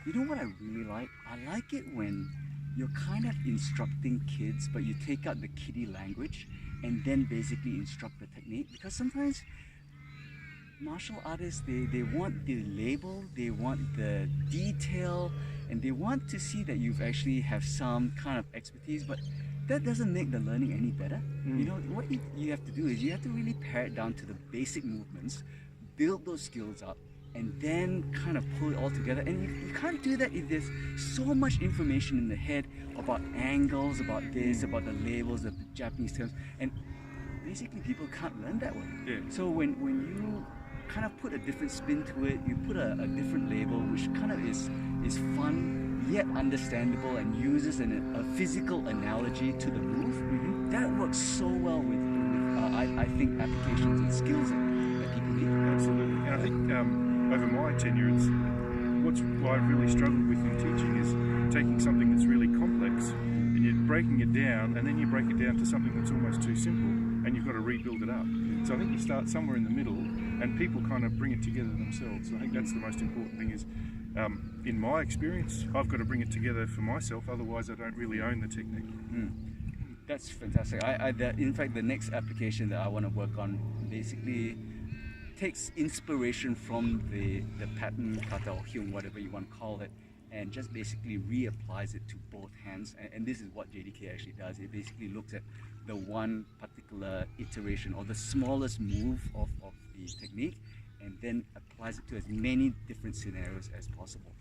You know what I really like? I like it when you're kind of instructing kids, but you take out the kiddie language and then basically instruct the technique. Because sometimes martial artists, they want the label, they want the detail, and they want to see that you've actually have some kind of expertise, but that doesn't make the learning any better. You know, what you have to do is you have to really pare it down to the basic movements, build those skills up, and then kind of pull it all together. And you can't do that if there's so much information in the head about angles, about this, about the labels, the Japanese terms, and basically people can't learn that way. Yeah. So when you kind of put a different spin to it, you put a different label, which kind of is fun yet understandable and uses a physical analogy to the move. That works so well with I think applications and skills that people need. Absolutely. And I think over my tenure, it's what I've really struggled with in teaching is taking something that's really complex and you're breaking it down, and then you break it down to something that's almost too simple, and you've got to rebuild it up. So I think you start somewhere in the middle, and people kind of bring it together themselves. I think that's the most important thing is, in my experience, I've got to bring it together for myself, otherwise I don't really own the technique. That's fantastic. In fact, the next application that I want to work on basically takes inspiration from the pattern, kata or hyung, whatever you want to call it, and just basically reapplies it to both hands. And this is what JDK actually does. It basically looks at the one particular iteration or the smallest move of the technique, and then applies it to as many different scenarios as possible.